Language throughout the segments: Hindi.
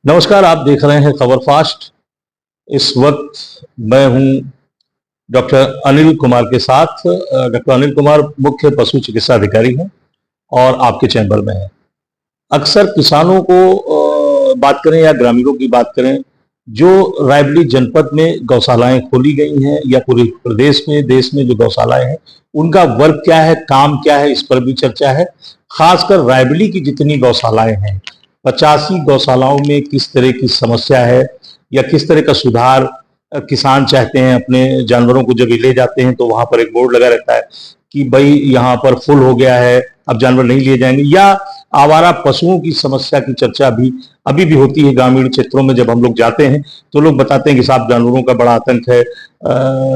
नमस्कार, आप देख रहे हैं खबर फास्ट। इस वक्त मैं हूं डॉक्टर अनिल कुमार के साथ। डॉक्टर अनिल कुमार मुख्य पशु चिकित्सा अधिकारी हैं और आपके चैम्बर में हैं। अक्सर किसानों को बात करें या ग्रामीणों की बात करें, जो रायबरेली जनपद में गौशालाएं खोली गई हैं या पूरे प्रदेश में, देश में जो गौशालाएं हैं, उनका वर्क क्या है, काम क्या है, इस पर भी चर्चा है। खासकर रायबरेली की जितनी गौशालाएं हैं, 85 गौशालाओं में किस तरह की समस्या है या किस तरह का सुधार किसान चाहते हैं। अपने जानवरों को जब ले जाते हैं तो वहां पर एक बोर्ड लगा रहता है कि भाई यहाँ पर फुल हो गया है, अब जानवर नहीं लिए जाएंगे। या आवारा पशुओं की समस्या की चर्चा भी अभी भी होती है ग्रामीण क्षेत्रों में। जब हम लोग जाते हैं तो लोग बताते हैं कि साहब जानवरों का बड़ा आतंक है,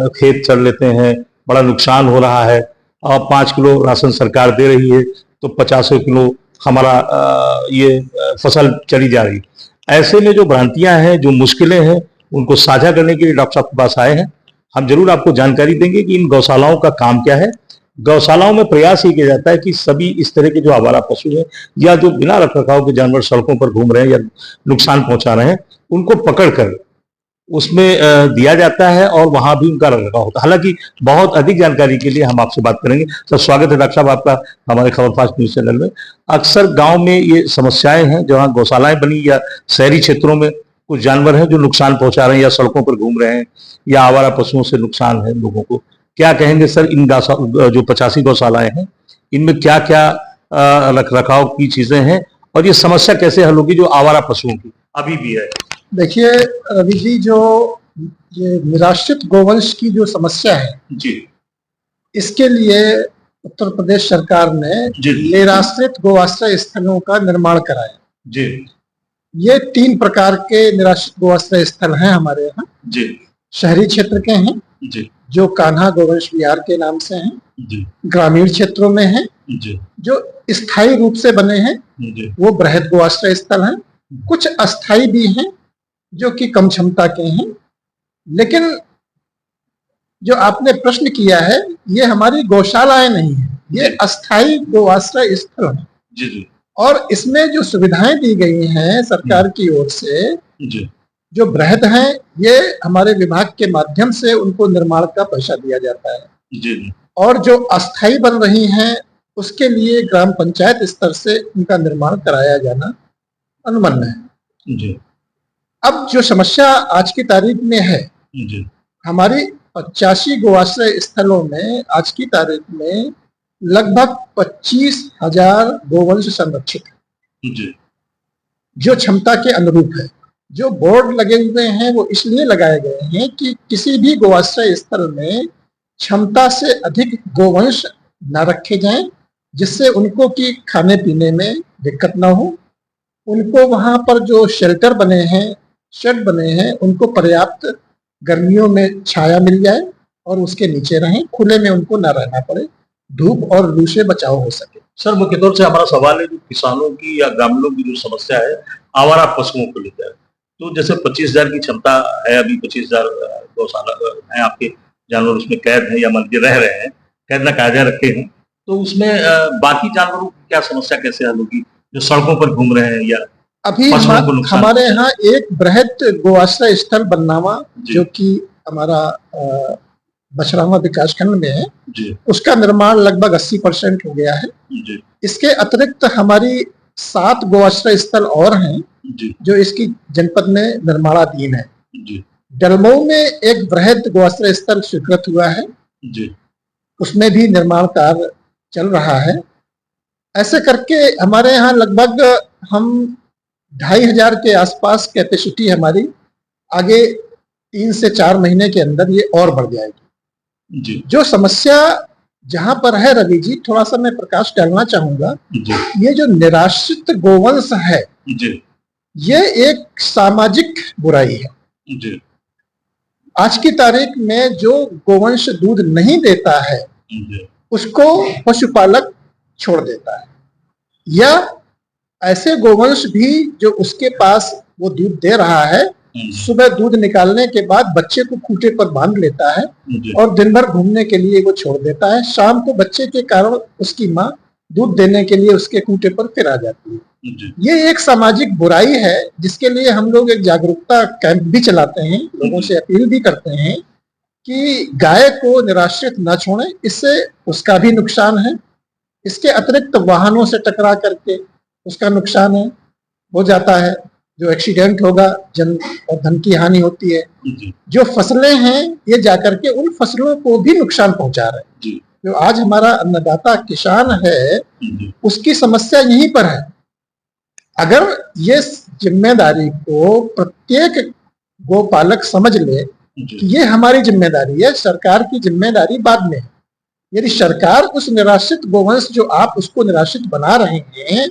खेत चढ़ लेते हैं, बड़ा नुकसान हो रहा है। और 5 किलो राशन सरकार दे रही है तो 50 किलो हमारा ये फसल चली जा रही। ऐसे में जो भ्रांतियां हैं, जो मुश्किलें हैं, उनको साझा करने के लिए डॉक्टर साहब के पास आए हैं। हम जरूर आपको जानकारी देंगे कि इन गौशालाओं का काम क्या है। गौशालाओं में प्रयास ये किया जाता है कि सभी इस तरह के जो आवारा पशु हैं या जो बिना रखरखाव के जानवर सड़कों पर घूम रहे हैं या नुकसान पहुंचा रहे हैं, उनको पकड़कर उसमें दिया जाता है और वहां भी उनका रखरखाव होता है। हालांकि बहुत अधिक जानकारी के लिए हम आपसे बात करेंगे। सर, स्वागत है डॉक्टर साहब आपका हमारे खबर फास्ट न्यूज चैनल में। अक्सर गांव में ये समस्याएं हैं, जहां गौशालाएं बनी या शहरी क्षेत्रों में कुछ जानवर हैं जो नुकसान पहुंचा रहे हैं या सड़कों पर घूम रहे हैं या आवारा पशुओं से नुकसान है लोगों को। क्या कहेंगे सर, इन जो 85 गौशालाएं हैं, इनमें क्या क्या रख रखाव की चीजें हैं और ये समस्या कैसे हल होगी जो आवारा पशुओं की अभी भी है? देखिए रवि जी, जो ये निराश्रित गोवंश की जो समस्या है जी, इसके लिए उत्तर प्रदेश सरकार ने निराश्रित गोआश्रय स्थलों का निर्माण कराया जी। ये 3 प्रकार के निराश्रित गोआश्रय स्थल हैं हमारे यहाँ जी। शहरी क्षेत्र के हैं जी, जो कान्हा गोवंश विहार के नाम से हैं। जी। ग्रामीण क्षेत्रों में हैं जी। जो स्थायी रूप से बने हैं, जी। वो बृहद गोआश्रय स्थल हैं। कुछ अस्थायी भी हैं जो कि कम क्षमता के हैं। लेकिन जो आपने प्रश्न किया है, ये हमारी गौशालाएं नहीं है, ये अस्थायी गोआश्रय स्थल है। जी जी। और इसमें जो सुविधाएं दी गई हैं सरकार की ओर से, जी। जो बृहद हैं, ये हमारे विभाग के माध्यम से उनको निर्माण का पैसा दिया जाता है। जी। और जो अस्थायी बन रही हैं उसके लिए ग्राम पंचायत स्तर से उनका निर्माण कराया जाना अनुमन्य है। जी। अब जो समस्या आज की तारीख में है, जी। हमारी 85 गोआश्रय स्थलों में आज की तारीख में लगभग 25,000 गोवंश संरक्षित है, जी। जो क्षमता के अनुरूप है। जो बोर्ड लगे हुए हैं वो इसलिए लगाए गए हैं कि किसी भी गोआश्रय स्थल में क्षमता से अधिक गोवंश न रखे जाएं, जिससे उनको की खाने पीने में दिक्कत ना हो। उनको वहां पर जो शेल्टर बने हैं, शेड बने हैं, उनको पर्याप्त गर्मियों में छाया मिल जाए और उसके नीचे रहें, खुले में उनको न रहना पड़े, धूप और लू से बचाव हो सके। सर, मुख्य तौर से हमारा सवाल है जो किसानों की या ग्रामीणों की जो समस्या है आवारा पशुओं को लेकर। तो जैसे 25,000 की क्षमता है, अभी 25,000 गौशाला है, आपके जानवर उसमें कैद है या मान लीजिए रह रहे हैं, कैद न कायदे रखे हैं, तो उसमें बाकी जानवरों की क्या समस्या कैसे हल होगी जो सड़कों पर घूम रहे हैं? या अभी हमारे यहाँ एक बृहद गोआश्रय स्थल बन्नावा, जो कि हमारा बछरावा विकास खंड में है, उसका निर्माण लगभग 80% हो गया है। इसके अतिरिक्त हमारी 7 गोआश्रय स्थल और हैं जो इसकी जनपद में निर्माणाधीन है। डलमऊ में एक बृहद गोआश्रय स्थल स्वीकृत हुआ है, उसमें भी निर्माण कार्य चल रहा है। ऐसे करके हमारे यहाँ लगभग हम 2,500 के आसपास कैपेसिटी हमारी आगे 3 से 4 महीने के अंदर ये और बढ़ जाएगी। जो समस्या जहां पर है रवि जी, थोड़ा सा मैं प्रकाश डालना चाहूंगा। ये जो निराश्रित गोवंश है, ये एक सामाजिक बुराई है। आज की तारीख में जो गोवंश दूध नहीं देता है उसको पशुपालक छोड़ देता है, या ऐसे गोवंश भी जो उसके पास वो दूध दे रहा है, सुबह दूध निकालने के बाद बच्चे को खूंटे पर बांध लेता है और दिन भर घूमने के लिए वो छोड़ देता है। शाम को बच्चे के कारण उसकी माँ दूध देने के लिए उसके खूंटे पर फिर आ जाती है। ये एक सामाजिक बुराई है जिसके लिए हम लोग एक जागरूकता कैंप भी चलाते हैं, लोगों से अपील भी करते हैं कि गाय को निराश्रित न छोड़ें, इससे उसका भी नुकसान है। इसके अतिरिक्त वाहनों से टकरा करके उसका नुकसान हो जाता है, जो एक्सीडेंट होगा जन और धन की हानि होती है। जो फसलें हैं ये जाकर के उन फसलों को भी नुकसान पहुंचा रहे हैं। जो आज हमारा अन्नदाता किसान है उसकी समस्या यहीं पर है। अगर ये जिम्मेदारी को प्रत्येक गोपालक समझ ले कि ये हमारी जिम्मेदारी है, सरकार की जिम्मेदारी बाद में है। यदि सरकार उस निराश्रित गोवंश जो आप उसको निराश्रित बना रहे हैं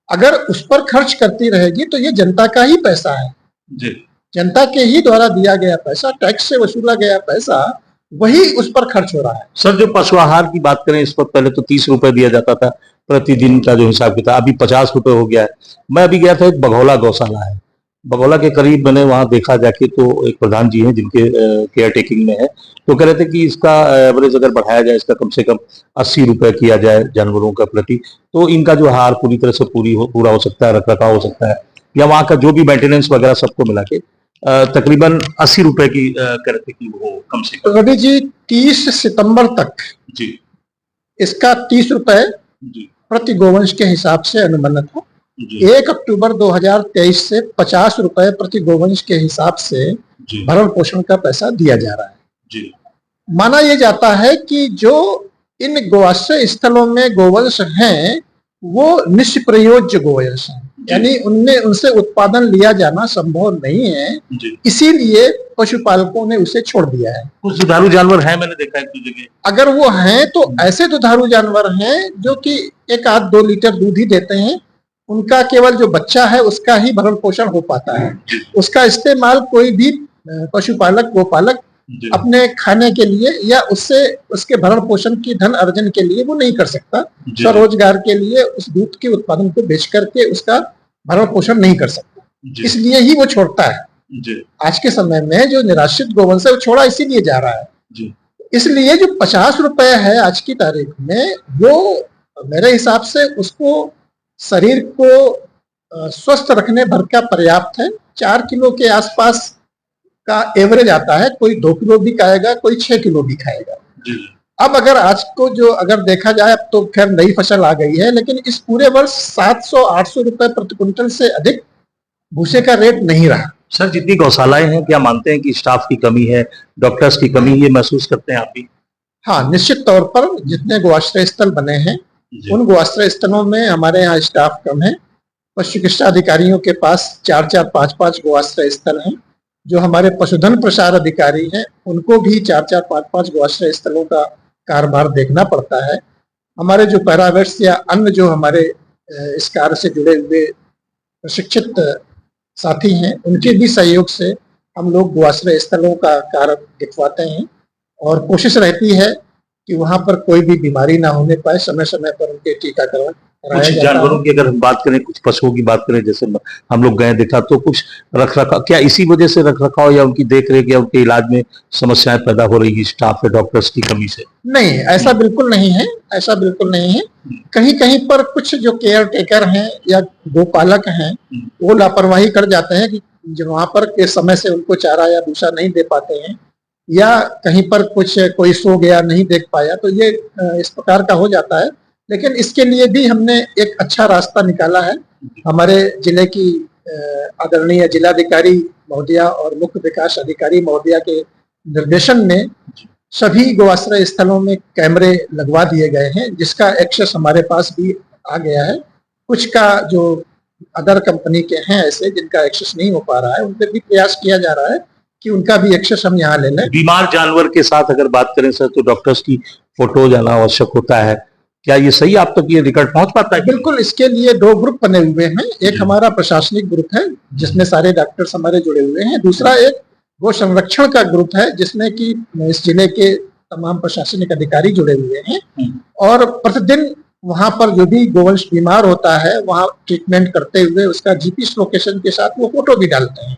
अगर उस पर खर्च करती रहेगी तो ये जनता का ही पैसा है जी। जनता के ही द्वारा दिया गया पैसा, टैक्स से वसूला गया पैसा, वही उस पर खर्च हो रहा है। सर जो पशु आहार की बात करें, इस पर पहले तो 30 रुपए दिया जाता था प्रतिदिन का जो हिसाब किताब, अभी 50 रुपए हो गया है। मैं अभी गया था, एक बघौला गौशाला है, बघौला के करीब मैंने वहां देखा जाके, तो एक प्रधान जी हैं जिनके केयर टेकिंग में है, तो कह रहे थे कि इसका एवरेज अगर बढ़ाया जाए, इसका कम से कम 80 रुपए किया जाए जानवरों का प्रति, तो इनका जो आहार पूरी तरह से पूरा हो सकता है, रख रखाव हो सकता है, या वहाँ का जो भी मेंटेनेंस वगैरह सबको मिला के तकरीबन 80 रुपए की कह रहे थे कि वो कम से कम। रवि जी 30 सितंबर तक जी इसका 30 रुपए प्रति गोवंश के हिसाब से अनुमानित है। 1 अक्टूबर 2023 से 50 रुपए प्रति गोवंश के हिसाब से भरण पोषण का पैसा दिया जा रहा है जी। माना यह जाता है कि जो इन गोआश्रय स्थलों में गोवंश हैं वो निष्प्रयोज्य गोवंश हैं, यानी उनमें उनसे उत्पादन लिया जाना संभव नहीं है, इसीलिए पशुपालकों ने उसे छोड़ दिया है। कुछ दुधारू जानवर हैं, मैंने देखा है कुछ जगह। अगर वो हैं तो ऐसे दुधारू जानवर हैं जो कि 1-2 लीटर दूध ही देते हैं, उनका केवल जो बच्चा है उसका ही भरण पोषण हो पाता है। उसका इस्तेमाल कोई भी पशुपालक गोपालक अपने खाने के लिए या उससे उसके भरण पोषण की धन अर्जन के लिए वो नहीं कर सकता। स्वरोजगार के लिए उस दूध के उत्पादन को बेच करके उसका भरण पोषण नहीं कर सकता, इसलिए ही वो छोड़ता है। आज के समय में जो निराश्रित गोवंश है वो छोड़ा इसीलिए जा रहा है। इसलिए जो 50 रुपए है आज की तारीख में, वो मेरे हिसाब से उसको शरीर को स्वस्थ रखने भर का पर्याप्त है। 4 किलो के आसपास का एवरेज आता है, कोई 2 किलो भी खाएगा, कोई 6 किलो भी खाएगा। अब अगर आज को जो अगर देखा जाए, अब तो खैर नई फसल आ गई है, लेकिन इस पूरे वर्ष 700-800 रुपए प्रति क्विंटल से अधिक भूसे का रेट नहीं रहा। सर जितनी गौशालाएं हैं, क्या मानते हैं कि स्टाफ की कमी है, डॉक्टर्स की कमी, ये महसूस करते हैं आप भी? हाँ, निश्चित तौर पर जितने गोआश्रय स्थल बने हैं उन गोआश्रय स्थलों में हमारे यहाँ स्टाफ कम है। पशु चिकित्सा अधिकारियों के पास 4-4, 5-5 गोआश्रय स्थल हैं। जो हमारे पशुधन प्रसार अधिकारी हैं उनको भी 4-4, 5-5 गोआश्रय स्थलों का कारोबार देखना पड़ता है। हमारे जो पैरावेट्स या अन्य जो हमारे इस कार्य से जुड़े हुए प्रशिक्षित साथी हैं उनके भी सहयोग से हम लोग गोआश्रय स्थलों का कार्य दिखवाते हैं और कोशिश रहती है कि वहां पर कोई भी बीमारी ना होने पाए, समय समय पर उनके टीकाकरण कराया जाता है। जानवरों की अगर बात करें, कुछ पशुओं की बात करें, जैसे हम लोग गए देखा, तो कुछ रख रखाव, क्या इसी वजह से रख रखाव या उनकी देख रेख या उनके इलाज में समस्याएं पैदा हो रही है स्टाफ या डॉक्टर्स की कमी से? नहीं, ऐसा बिल्कुल नहीं है, ऐसा बिल्कुल नहीं है। कहीं कहीं पर कुछ जो केयर टेकर हैं या गोपालक हैं वो लापरवाही कर जाते हैं कि जो वहां पर के समय से उनको चारा या भूसा नहीं दे पाते हैं, या कहीं पर कोई सो गया नहीं देख पाया, तो ये इस प्रकार का हो जाता है। लेकिन इसके लिए भी हमने एक अच्छा रास्ता निकाला है। हमारे जिले की आदरणीय जिलाधिकारी महोदया और मुख्य विकास अधिकारी महोदया के निर्देशन में सभी गोआश्रय स्थलों में कैमरे लगवा दिए गए हैं, जिसका एक्सेस हमारे पास भी आ गया है। कुछ का जो अदर कंपनी के हैं ऐसे जिनका एक्सेस नहीं हो पा रहा है, उन पर भी प्रयास किया जा रहा है कि उनका भी एक्सेस हम यहाँ ले लें। बीमार जानवर के साथ अगर बात करें सर, तो डॉक्टर्स की फोटो जाना आवश्यक होता है, क्या ये सही आप तक ये रिकॉर्ड पहुंच पाता है? बिल्कुल, इसके लिए 2 ग्रुप बने हुए हैं। एक हमारा प्रशासनिक ग्रुप है जिसमें सारे डॉक्टर्स हमारे जुड़े हुए हैं, दूसरा एक गो संरक्षण का ग्रुप है जिसमें कि इस जिले के तमाम प्रशासनिक अधिकारी जुड़े हुए हैं, और प्रतिदिन वहां पर जो भी गोवंश बीमार होता है वहां ट्रीटमेंट करते हुए उसका जीपीएस लोकेशन के साथ वो फोटो भी डालते हैं।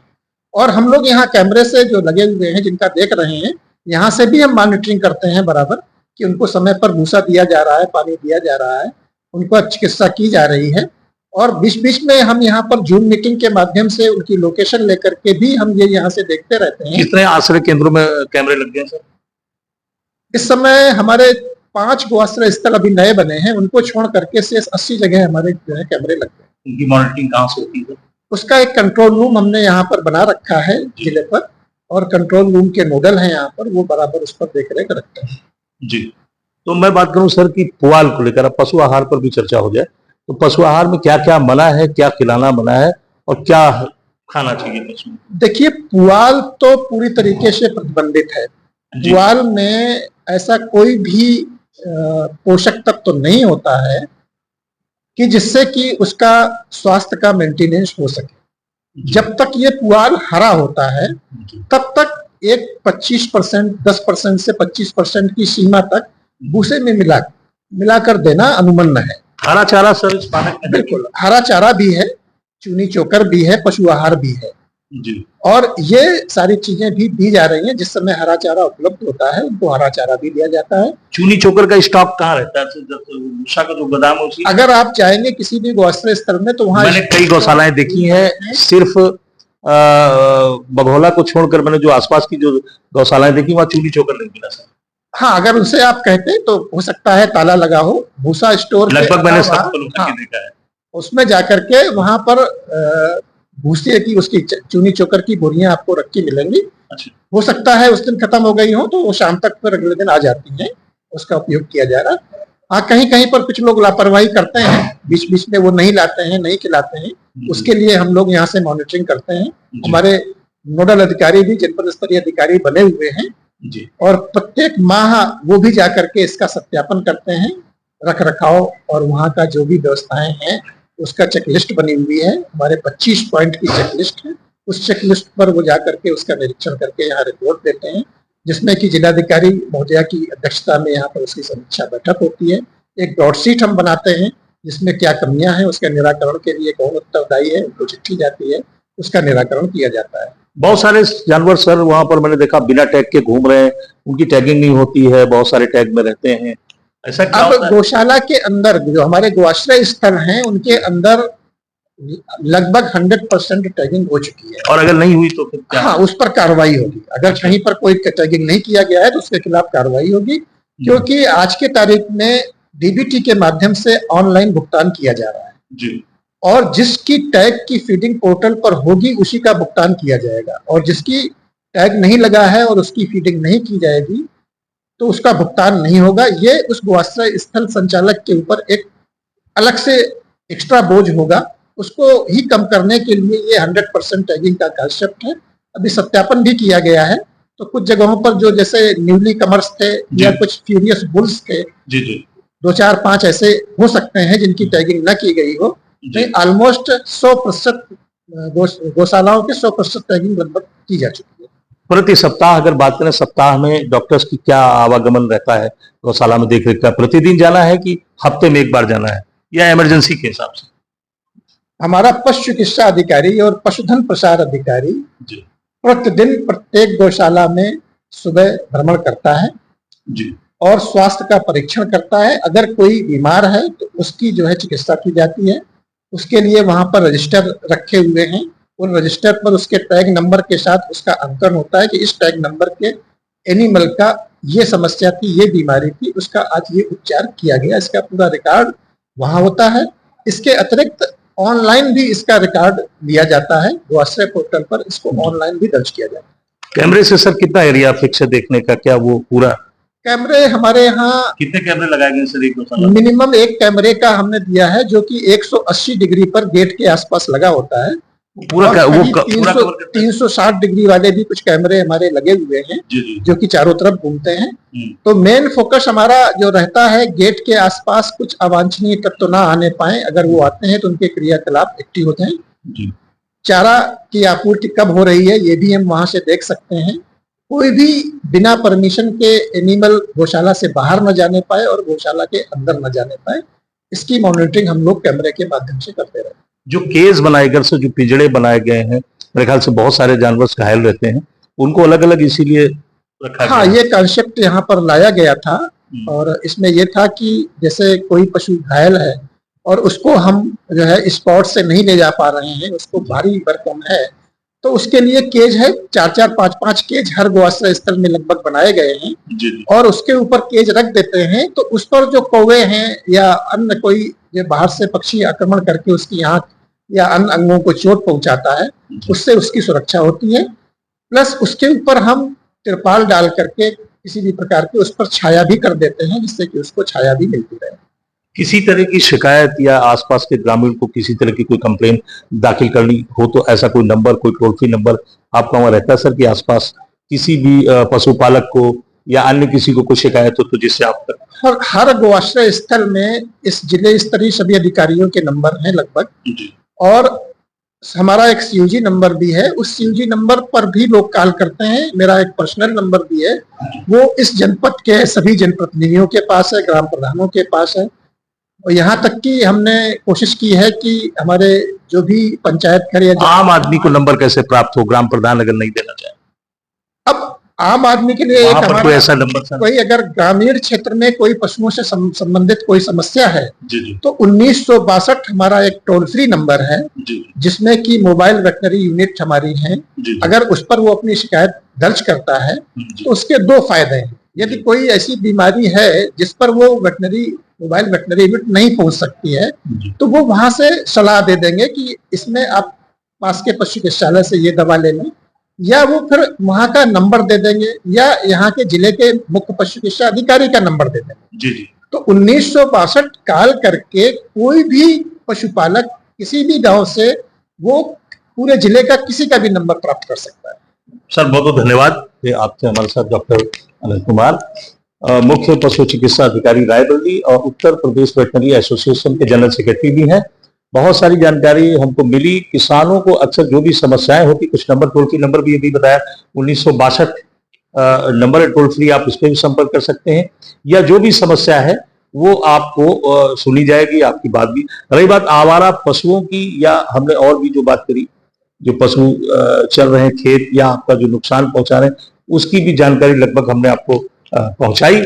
और हम लोग यहाँ कैमरे से जो लगे हुए हैं जिनका देख रहे हैं, यहाँ से भी हम मॉनिटरिंग करते हैं बराबर कि उनको समय पर भूसा दिया जा रहा है, पानी दिया जा रहा है, उनको चिकित्सा की जा रही है, और बीच बीच में हम यहाँ पर जूम मीटिंग के माध्यम से उनकी लोकेशन लेकर के भी हम ये यहाँ से देखते रहते हैं। कितने आश्रय केंद्रों में कैमरे लग गए सर? इस समय हमारे 5 गोआश्रय स्थल अभी नए बने हैं, उनको छोड़ करके से 80 जगह हमारे जो है कैमरे लग गए। उनकी मॉनिटरिंग कहाँ से होती है? उसका एक कंट्रोल रूम हमने यहाँ पर बना रखा है जिले पर, और कंट्रोल रूम के नोडल हैं यहाँ पर, वो बराबर उस पर देख रेख रखते हैं। जी, तो मैं बात करूं सर कि पुआल को लेकर, अब पशु आहार पर भी चर्चा हो जाए, तो पशु आहार में क्या क्या मना है, क्या खिलाना मना है और क्या खाना चाहिए पशु? देखिए, पुआल तो पूरी तरीके से प्रतिबंधित है। पुआल में ऐसा कोई भी पोषक तत्व तो नहीं होता है कि जिससे कि उसका स्वास्थ्य का मेंटेनेंस हो सके। जब तक ये पुआल हरा होता है तब तक एक 25%, 10% से 25% की सीमा तक भूसे में मिलाकर देना अनुमन्य है। हरा चारा सर इस पालक में? बिल्कुल, हरा चारा भी है, चूनी चोकर भी है, पशु आहार भी है जी। और ये सारी चीजें भी दी जा रही हैं। जिस समय हरा चारा उपलब्ध होता है उनको हरा चारा भी दिया जाता है। चूनी चोकर का स्टॉक कहाँ रहता है? भूसा का जो गोदाम है, अगर आप चाहेंगे किसी भी गौशाला स्थल में तो वहाँ मैंने कई गौशालाएं देखी हैं, सिर्फ बघौला को छोड़कर मैंने जो आसपास की जो गौशालाएं देखी वहाँ चूनी चोकर नहीं मिला सर। हाँ, अगर उनसे आप कहते तो हो सकता है ताला लगा हो। भूसा स्टोर लगभग मैंने सब देखा है, उसमें जाकर के वहां पर भूसे की उसकी चूनी चोकर की बोरियां आपको रखी मिलेंगी। अच्छा। हो सकता है उस दिन खत्म हो गई हो तो वो शाम तक फिर अगले दिन आ जाती हैं, उसका उपयोग किया जा रहा है। हाँ, कहीं कहीं पर कुछ लोग लापरवाही करते हैं, बीच बीच में वो नहीं लाते हैं, नहीं खिलाते हैं। उसके लिए हम लोग यहाँ से मॉनिटरिंग करते हैं। हमारे नोडल अधिकारी भी जनपद स्तरीय अधिकारी बने हुए हैं जी। और प्रत्येक माह वो भी जाकर के इसका सत्यापन करते हैं, रख रखाव और वहाँ का जो भी व्यवस्थाएं हैं उसका चेकलिस्ट बनी हुई है। हमारे 25 पॉइंट की चेकलिस्ट है। उस चेकलिस्ट पर वो जाकर के उसका निरीक्षण करके यहाँ रिपोर्ट देते हैं, जिसमें कि जिलाधिकारी महोदया की अध्यक्षता में यहाँ पर उसकी समीक्षा बैठक होती है। एक ब्रॉडशीट हम बनाते हैं जिसमें क्या कमियां हैं, उसके निराकरण के लिए कौन उत्तरदायी है, उनको चिट्ठी जाती है, उसका निराकरण किया जाता है। बहुत सारे जानवर सर वहां पर मैंने देखा बिना टैग के घूम रहे हैं, उनकी टैगिंग नहीं होती है, बहुत सारे टैग में रहते हैं, ऐसा क्या अब गौशाला के अंदर जो हमारे गौआश्रय स्थल हैं उनके अंदर लगभग 100% टैगिंग हो चुकी है। और अगर नहीं हुई तो फिर क्या? हाँ, उस पर कार्रवाई होगी। अगर कहीं पर कोई टैगिंग नहीं किया गया है तो उसके खिलाफ कार्रवाई होगी, क्योंकि आज के तारीख में डीबीटी के माध्यम से ऑनलाइन भुगतान किया जा रहा है जी। और जिसकी टैग की फीडिंग पोर्टल पर होगी उसी का भुगतान किया जाएगा, और जिसकी टैग नहीं लगा है और उसकी फीडिंग नहीं की जाएगी तो उसका भुगतान नहीं होगा। ये उस गौआश्रय स्थल संचालक के ऊपर एक अलग से एक्स्ट्रा बोझ होगा। उसको ही कम करने के लिए ये 100% टैगिंग का कॉन्सेप्ट है। अभी सत्यापन भी किया गया है, तो कुछ जगहों पर जो जैसे न्यूली कमर्स थे या कुछ फ्यूरियस बुल्स थे जी जी, 2, 4, 5 ऐसे हो सकते हैं जिनकी टैगिंग न की गई हो। ऑलमोस्ट 100% गौशालाओं के 100% टैगिंग लगभग की जा चुकी है। प्रति सप्ताह अगर बात करें, सप्ताह में डॉक्टर्स की क्या आवागमन रहता है गौशाला में देख रेख का? प्रतिदिन जाना है कि हफ्ते में एक बार जाना है या इमरजेंसी के हिसाब से? हमारा पशु चिकित्सा अधिकारी और पशुधन प्रसार अधिकारी प्रतिदिन प्रत्येक गौशाला में सुबह भ्रमण करता है जी, और स्वास्थ्य का परीक्षण करता है। अगर कोई बीमार है तो उसकी जो है चिकित्सा की जाती है। उसके लिए वहां पर रजिस्टर रखे हुए हैं, उन रजिस्टर पर उसके टैग नंबर के साथ उसका अंकन होता है कि इस टैग नंबर के एनिमल का ये समस्या थी, ये बीमारी थी, उसका आज ये उपचार किया गया, इसका पूरा रिकॉर्ड वहां होता है। इसके अतिरिक्त ऑनलाइन भी इसका रिकॉर्ड लिया जाता है, गौआश्रय पोर्टल पर इसको ऑनलाइन भी दर्ज किया जाता है। कैमरे से सर कितना एरिया फिक्स है देखने का? क्या वो पूरा कैमरे हमारे यहाँ कितने कैमरे लगाए गए सर एक गौशाला? मिनिमम एक कैमरे का हमने दिया है जो कि 180 डिग्री पर गेट के आसपास लगा होता है। पूरा 360 डिग्री वाले भी कुछ कैमरे हमारे लगे हुए हैं जो कि चारों तरफ घूमते हैं। तो मेन फोकस हमारा जो रहता है गेट के आसपास कुछ अवांछनीय तत्व ना आने पाए। अगर वो आते हैं तो उनके क्रियाकलाप एक्टिव होते हैं। चारा की आपूर्ति कब हो रही है ये भी हम वहां से देख सकते हैं। कोई भी बिना परमिशन के एनिमल गौशाला से बाहर न जाने पाए और गौशाला के अंदर न जाने पाए, इसकी मॉनिटरिंग हम लोग कैमरे के माध्यम से करते रहते हैं। जो केज बनाए गए, जो पिंजड़े बनाए गए हैं, मेरे ख्याल से बहुत सारे जानवर घायल रहते हैं, उनको अलग अलग इसीलिए रखा हाँ, ये कॉन्सेप्ट यहाँ पर लाया गया था। और इसमें ये था कि जैसे कोई पशु घायल है और उसको हम जो है स्पॉट से नहीं ले जा पा रहे हैं, उसको भारी भरकम है, तो उसके लिए केज है, 4-4, 5-5 केज हर गौआश्रय स्थल में लगभग बनाए गए हैं जी। और उसके ऊपर केज रख देते हैं, तो उस पर जो कौवे हैं या अन्य कोई जो बाहर से पक्षी आक्रमण करके उसकी आंख या अन्य अंगों को चोट पहुंचाता है, उससे उसकी सुरक्षा होती है। प्लस उसके ऊपर हम तिरपाल डाल करके किसी भी प्रकार की उस पर छाया भी कर देते हैं, जिससे कि उसको छाया भी मिलती रहे। किसी तरह की शिकायत या आसपास के ग्रामीण को किसी तरह की कोई कंप्लेन दाखिल करनी हो तो ऐसा कोई नंबर, कोई टोल फ्री नंबर आपका वहां रहता है सर, कि आसपास किसी भी पशुपालक को या अन्य किसी को कोई शिकायत हो तो जिससे आप हर गौआश्रय स्थल में इस जिले स्तरीय सभी अधिकारियों के नंबर हैं लगभग, और हमारा एक सीयूजी नंबर भी है, उस सीयूजी नंबर पर भी लोग कॉल करते हैं। मेरा एक पर्सनल नंबर भी है, वो इस जनपद के सभी जनप्रतिनिधियों के पास है, ग्राम प्रधानों के पास है, और यहाँ तक कि हमने कोशिश की है कि हमारे जो भी पंचायत घर या आम आदमी को नंबर कैसे प्राप्त हो, ग्राम प्रधान अगर नहीं देना चाहे? अब आम आदमी के लिए एक हमारा कोई ऐसा नंबर सर? कोई अगर ग्रामीण क्षेत्र में कोई पशुओं से संबंधित कोई समस्या है जी। तो 1962 हमारा एक टोल फ्री नंबर है, जिसमें कि मोबाइल वेटनरी यूनिट हमारी है। अगर उस पर वो अपनी शिकायत दर्ज करता है तो उसके 2 फायदे हैं। यदि कोई ऐसी बीमारी है जिस पर वो मोबाइल वेटनरी यूनिट नहीं पहुंच सकती है, तो वो वहां से सलाह दे देंगे कि इसमें आप पास के पशु चिकित्सालय से ये दवा ले लें, या वो फिर वहां का नंबर दे देंगे या यहाँ के जिले के मुख्य पशु चिकित्सा अधिकारी का नंबर दे देंगे। जी। तो 1962 कॉल करके कोई भी पशुपालक किसी भी गांव से वो पूरे जिले का किसी का भी नंबर प्राप्त कर सकता है। सर बहुत बहुत धन्यवाद। आपसे हमारे साथ डॉक्टर अनिल कुमार, मुख्य पशु चिकित्सा अधिकारी रायबरेली और उत्तर प्रदेश वेटनरी एसोसिएशन के जनरल सेक्रेटरी भी हैं। बहुत सारी जानकारी हमको मिली। किसानों को अक्सर जो भी समस्याएं होती, कुछ नंबर, टोल फ्री नंबर भी अभी बताया, 1962 नंबर है टोल फ्री, आप इस पर भी संपर्क कर सकते हैं, या जो भी समस्या है वो आपको सुनी जाएगी, आपकी बात भी। रही बात आवारा पशुओं की, या हमने और भी जो बात करी, जो पशु चल रहे हैं खेत या आपका जो नुकसान पहुंचा रहे हैं, उसकी भी जानकारी लगभग हमने आपको पहुंचाई।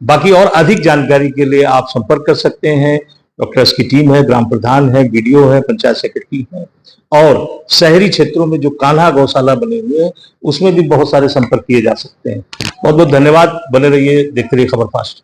बाकी और अधिक जानकारी के लिए आप संपर्क कर सकते हैं। डॉक्टर्स की टीम है, ग्राम प्रधान है, बीडीओ है, पंचायत सेक्रेटरी है, और शहरी क्षेत्रों में जो कान्हा गौशाला बने हुए हैं उसमें भी बहुत सारे संपर्क किए जा सकते हैं। बहुत बहुत धन्यवाद। बने रहिए, देखते रहिए खबर फास्ट।